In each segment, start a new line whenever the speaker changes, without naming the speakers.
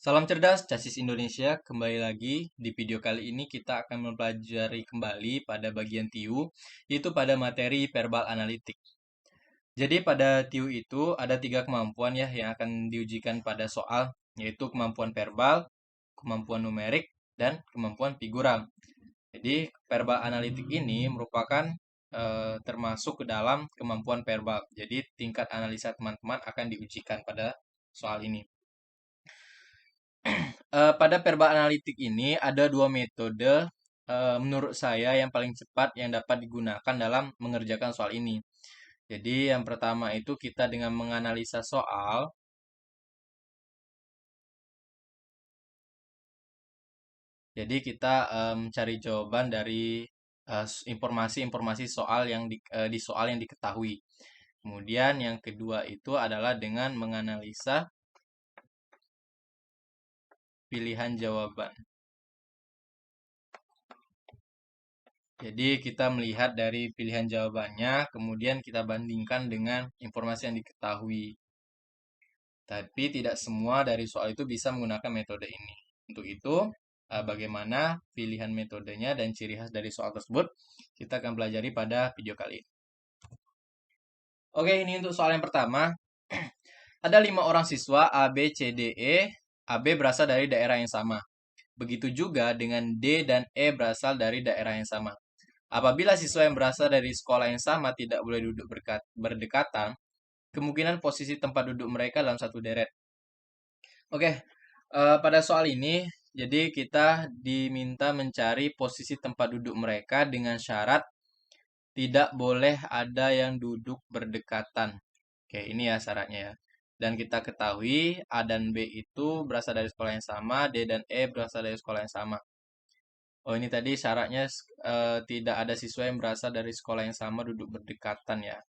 Salam cerdas, Casis Indonesia. Kembali lagi di video kali ini kita akan mempelajari kembali pada bagian TIU, yaitu pada materi verbal analitik. Jadi pada TIU itu ada 3 kemampuan ya yang akan diujikan pada soal, yaitu kemampuan verbal, kemampuan numerik, dan kemampuan figural. Jadi verbal analitik ini merupakan termasuk ke dalam kemampuan verbal. Jadi tingkat analisa teman-teman akan diujikan pada soal ini. Pada verbal analitik ini ada 2 metode menurut saya yang paling cepat yang dapat digunakan dalam mengerjakan soal ini. Jadi yang pertama itu kita dengan menganalisa soal. Jadi kita mencari jawaban dari informasi-informasi soal di soal yang diketahui. Kemudian yang kedua itu adalah dengan menganalisa pilihan jawaban. Jadi kita melihat dari pilihan jawabannya, kemudian kita bandingkan dengan informasi yang diketahui. Tapi tidak semua dari soal itu bisa menggunakan metode ini. Untuk itu, bagaimana pilihan metodenya dan ciri khas dari soal tersebut, kita akan pelajari pada video kali ini. Oke, ini untuk soal yang pertama. Ada 5 orang siswa A, B, C, D, E. A, B berasal dari daerah yang sama. Begitu juga dengan D dan E berasal dari daerah yang sama. Apabila siswa yang berasal dari sekolah yang sama tidak boleh duduk berdekatan, kemungkinan posisi tempat duduk mereka dalam satu deret. Oke, pada soal ini, jadi kita diminta mencari posisi tempat duduk mereka dengan syarat tidak boleh ada yang duduk berdekatan. Oke, ini ya syaratnya ya. Dan kita ketahui A dan B itu berasal dari sekolah yang sama, D dan E berasal dari sekolah yang sama. Oh, ini tadi syaratnya tidak ada siswa yang berasal dari sekolah yang sama duduk berdekatan ya.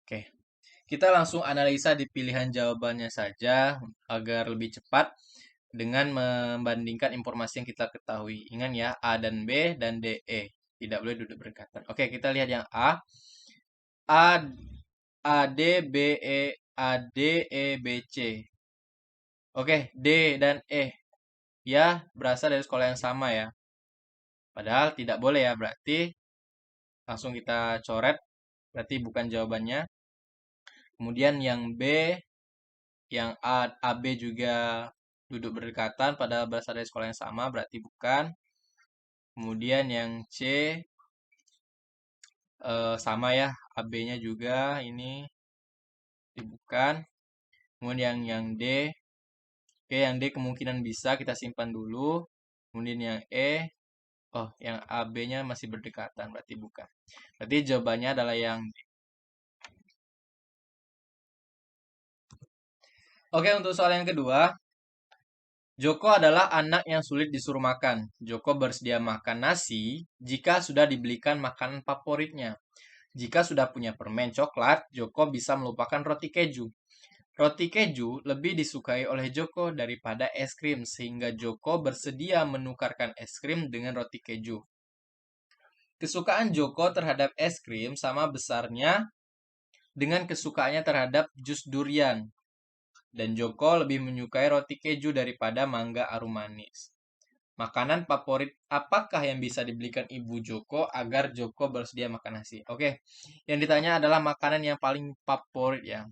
Oke, kita langsung analisa di pilihan jawabannya saja agar lebih cepat dengan membandingkan informasi yang kita ketahui. Ingat ya, A dan B dan D, E. Tidak boleh duduk berdekatan. Oke, kita lihat yang A. A, A, D, B, E, A, D, E, B, C. Oke, D dan E. Ya, berasal dari sekolah yang sama ya. Padahal tidak boleh ya, berarti langsung kita coret. Berarti bukan jawabannya. Kemudian yang B, yang A, AB juga duduk berdekatan pada berasal dari sekolah yang sama, berarti bukan. Kemudian yang C sama ya, AB-nya juga ini bukan. Kemudian yang D, oke yang D kemungkinan bisa kita simpan dulu. Kemudian yang E, oh yang AB-nya masih berdekatan, berarti bukan. Berarti jawabannya adalah yang D. Oke, untuk soal yang kedua, Joko adalah anak yang sulit disuruh makan. Joko bersedia makan nasi jika sudah dibelikan makanan favoritnya. Jika sudah punya permen coklat, Joko bisa melupakan roti keju. Roti keju lebih disukai oleh Joko daripada es krim, sehingga Joko bersedia menukarkan es krim dengan roti keju. Kesukaan Joko terhadap es krim sama besarnya dengan kesukaannya terhadap jus durian. Dan Joko lebih menyukai roti keju daripada mangga arum manis. Makanan favorit apakah yang bisa dibelikan ibu Joko agar Joko bersedia makan nasi? Oke, yang ditanya adalah makanan yang paling favorit ya.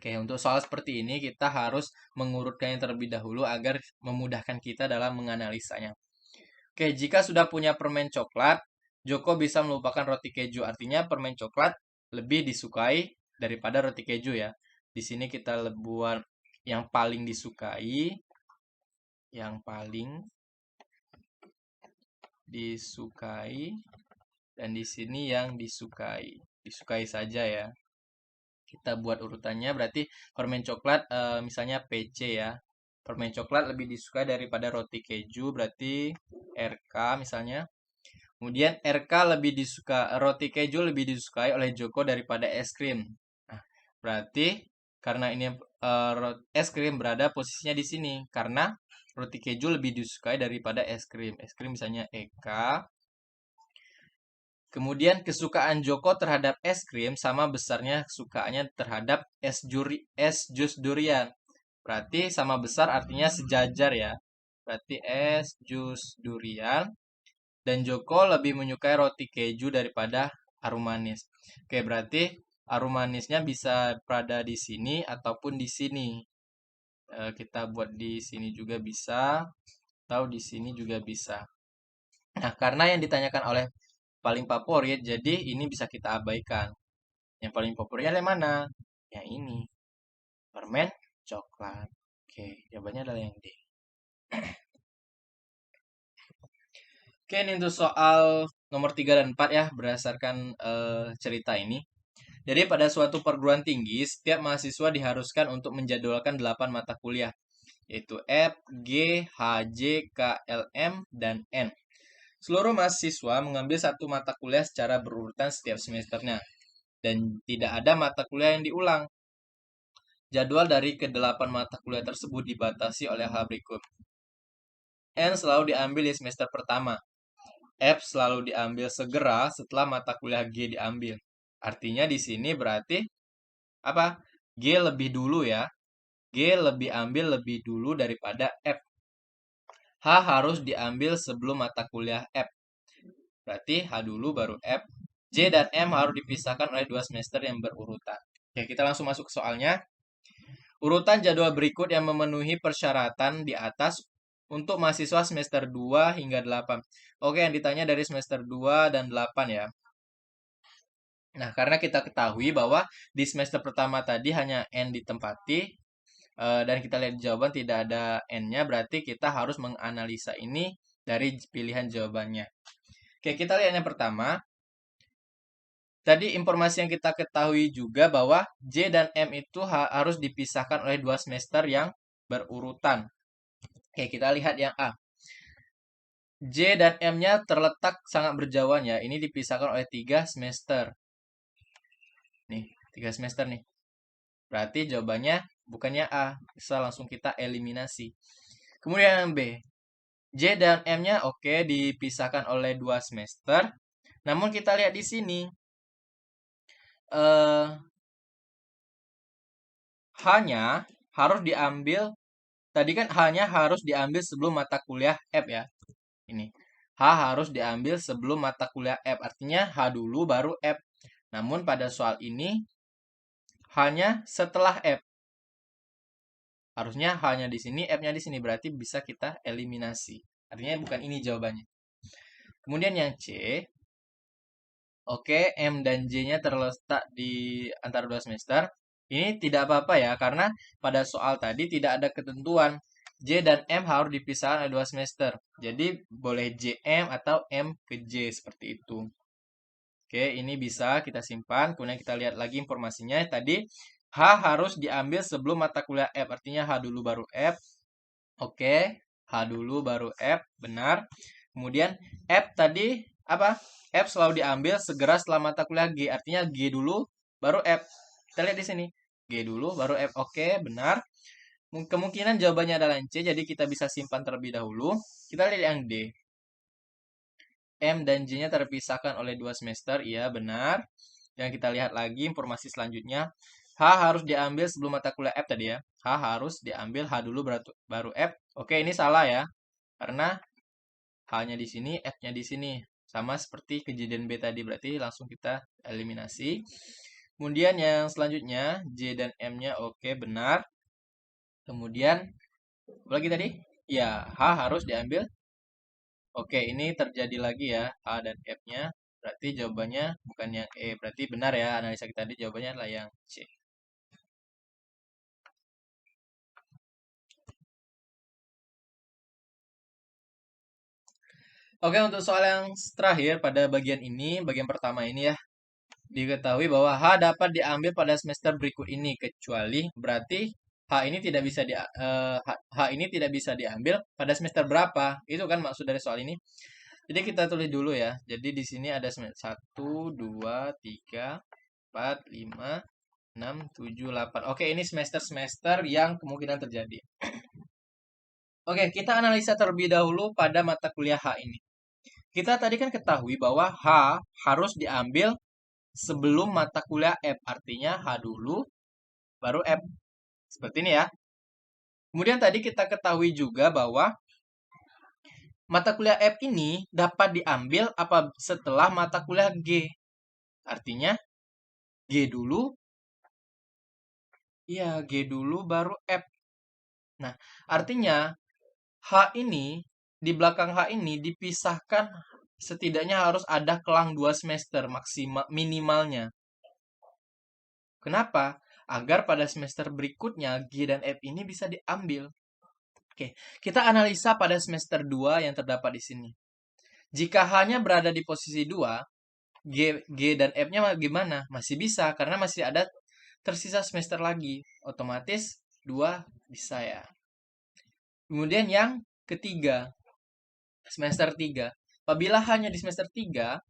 Oke, untuk soal seperti ini kita harus mengurutkannya terlebih dahulu agar memudahkan kita dalam menganalisanya. Oke, jika sudah punya permen coklat, Joko bisa melupakan roti keju. Artinya permen coklat lebih disukai daripada roti keju ya. Di sini kita buat yang paling disukai, yang paling disukai, dan di sini yang disukai. Disukai saja ya. Kita buat urutannya berarti permen coklat misalnya PC ya. Permen coklat lebih disukai daripada roti keju berarti RK misalnya. Kemudian RK lebih disuka roti keju lebih disukai oleh Joko daripada es krim. Nah, berarti karena ini es krim berada posisinya di sini karena roti keju lebih disukai daripada es krim. Es krim misalnya EK. Kemudian kesukaan Joko terhadap es krim sama besarnya kesukaannya terhadap es jus durian. Berarti sama besar artinya sejajar ya. Berarti es jus durian. Dan Joko lebih menyukai roti keju daripada harum manis. Oke, berarti harum manisnya bisa berada di sini ataupun di sini. Kita buat di sini juga bisa, atau di sini juga bisa. Nah, karena yang ditanyakan oleh paling favorit, jadi ini bisa kita abaikan. Yang paling favoritnya yang mana? Yang ini, permen coklat. Oke, jawabannya adalah yang D. Oke, ini untuk soal nomor 3 dan 4 ya, berdasarkan cerita ini. Jadi pada suatu perguruan tinggi, setiap mahasiswa diharuskan untuk menjadwalkan 8 mata kuliah, yaitu F, G, H, J, K, L, M, dan N. Seluruh mahasiswa mengambil satu mata kuliah secara berurutan setiap semesternya, dan tidak ada mata kuliah yang diulang. Jadwal dari ke-8 mata kuliah tersebut dibatasi oleh hal berikut. N selalu diambil di semester pertama. F selalu diambil segera setelah mata kuliah G diambil. Artinya di sini berarti apa? G lebih dulu ya. G lebih ambil lebih dulu daripada F. H harus diambil sebelum mata kuliah F. Berarti H dulu baru F. J dan M harus dipisahkan oleh 2 semester yang berurutan. Oke, kita langsung masuk ke soalnya. Urutan jadwal berikut yang memenuhi persyaratan di atas untuk mahasiswa semester 2 hingga 8. Oke, yang ditanya dari semester 2 dan 8 ya. Nah, karena kita ketahui bahwa di semester pertama tadi hanya N ditempati, dan kita lihat jawaban tidak ada N-nya, berarti kita harus menganalisa ini dari pilihan jawabannya. Oke, kita lihat yang pertama. Tadi informasi yang kita ketahui juga bahwa J dan M itu harus dipisahkan oleh 2 semester yang berurutan. Oke, kita lihat yang A. J dan M-nya terletak sangat berjauhan ya. Ini dipisahkan oleh 3 semester. Nih, 3 semester nih. Berarti jawabannya bukannya A. Bisa langsung kita eliminasi. Kemudian yang B. J dan M-nya oke dipisahkan oleh 2 semester. Namun kita lihat di sini. Hanya harus diambil. Tadi kan hanya harus diambil sebelum mata kuliah F ya. Ini. H harus diambil sebelum mata kuliah F. Artinya H dulu baru F. Namun pada soal ini hanya setelah F. Harusnya hanya di sini, F-nya di sini. Berarti bisa kita eliminasi. Artinya bukan ini jawabannya. Kemudian yang C. Oke, M dan J-nya terletak di antara 2 semester. Ini tidak apa-apa ya, karena pada soal tadi tidak ada ketentuan. J dan M harus dipisahkan oleh 2 semester. Jadi boleh JM atau M ke J seperti itu. Oke, ini bisa kita simpan. Kemudian kita lihat lagi informasinya. Tadi H harus diambil sebelum mata kuliah F. Artinya H dulu baru F. Oke, H dulu baru F. Benar. Kemudian F tadi apa? F selalu diambil segera setelah mata kuliah G. Artinya G dulu baru F. Kita lihat di sini. G dulu baru F. Oke, benar. Kemungkinan jawabannya adalah C. Jadi kita bisa simpan terlebih dahulu. Kita lihat yang D. M dan J-nya terpisahkan oleh 2 semester. Iya, benar. Yang kita lihat lagi informasi selanjutnya. H harus diambil sebelum mata kuliah F tadi ya. H harus diambil H dulu baru F. Oke, ini salah ya. Karena H-nya di sini, F-nya di sini. Sama seperti kejadian B tadi. Berarti langsung kita eliminasi. Kemudian yang selanjutnya, J dan M-nya oke, benar. Kemudian, apa lagi tadi? Ya, H harus diambil. Oke, ini terjadi lagi ya, H dan F-nya. Berarti jawabannya bukan yang E. Berarti benar ya, analisa kita tadi jawabannya adalah yang C. Oke, untuk soal yang terakhir pada bagian ini, bagian pertama ini ya, diketahui bahwa H dapat diambil pada semester berikut ini, kecuali berarti H ini tidak bisa H ini tidak bisa diambil pada semester berapa. Itu kan maksud dari soal ini. Jadi kita tulis dulu ya. Jadi di sini ada 1, 2, 3, 4, 5, 6, 7, 8. Oke, ini semester-semester yang kemungkinan terjadi. Oke, kita analisa terlebih dahulu pada mata kuliah H ini. Kita tadi kan ketahui bahwa H harus diambil sebelum mata kuliah F. Artinya H dulu, baru F. Seperti ini ya. Kemudian tadi kita ketahui juga bahwa mata kuliah F ini dapat diambil setelah mata kuliah G. Artinya G dulu, iya G dulu baru F. Nah, artinya H ini, di belakang H ini dipisahkan setidaknya harus ada kelang 2 semester minimalnya. Kenapa? Agar pada semester berikutnya G dan F ini bisa diambil. Oke, kita analisa pada semester 2 yang terdapat di sini. Jika H-nya berada di posisi 2, G dan F-nya gimana? Masih bisa, karena masih ada tersisa semester lagi. Otomatis 2 bisa ya. Kemudian yang ketiga, semester 3. Apabila hanya di semester 3,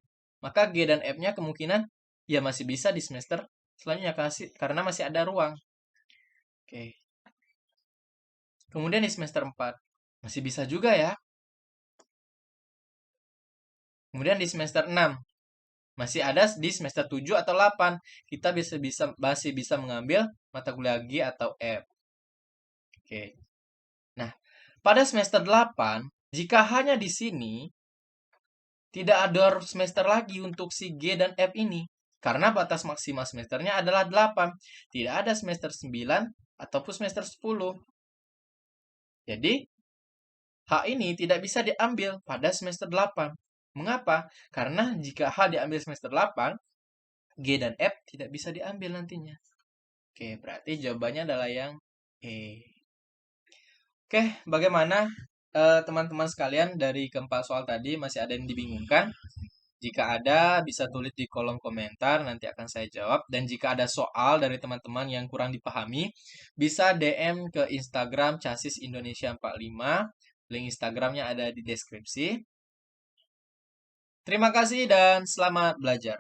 maka G dan F-nya kemungkinan ya masih bisa di semester selanjutnya karena masih ada ruang. Oke. Kemudian di semester 4 masih bisa juga ya. Kemudian di semester 6 masih ada di semester 7 atau 8 kita masih bisa mengambil mata kuliah G atau F. Oke. Nah, pada semester 8 jika hanya di sini tidak ada semester lagi untuk si G dan F ini. Karena batas maksimal semesternya adalah 8. Tidak ada semester 9 ataupun semester 10. Jadi, H ini tidak bisa diambil pada semester 8. Mengapa? Karena jika H diambil semester 8, G dan F tidak bisa diambil nantinya. Oke, berarti jawabannya adalah yang E. Oke, bagaimana teman-teman sekalian dari keempat soal tadi masih ada yang dibingungkan? Jika ada, bisa tulis di kolom komentar, nanti akan saya jawab. Dan jika ada soal dari teman-teman yang kurang dipahami, bisa DM ke Instagram Chassis Indonesia 45. Link Instagramnya ada di deskripsi. Terima kasih dan selamat belajar.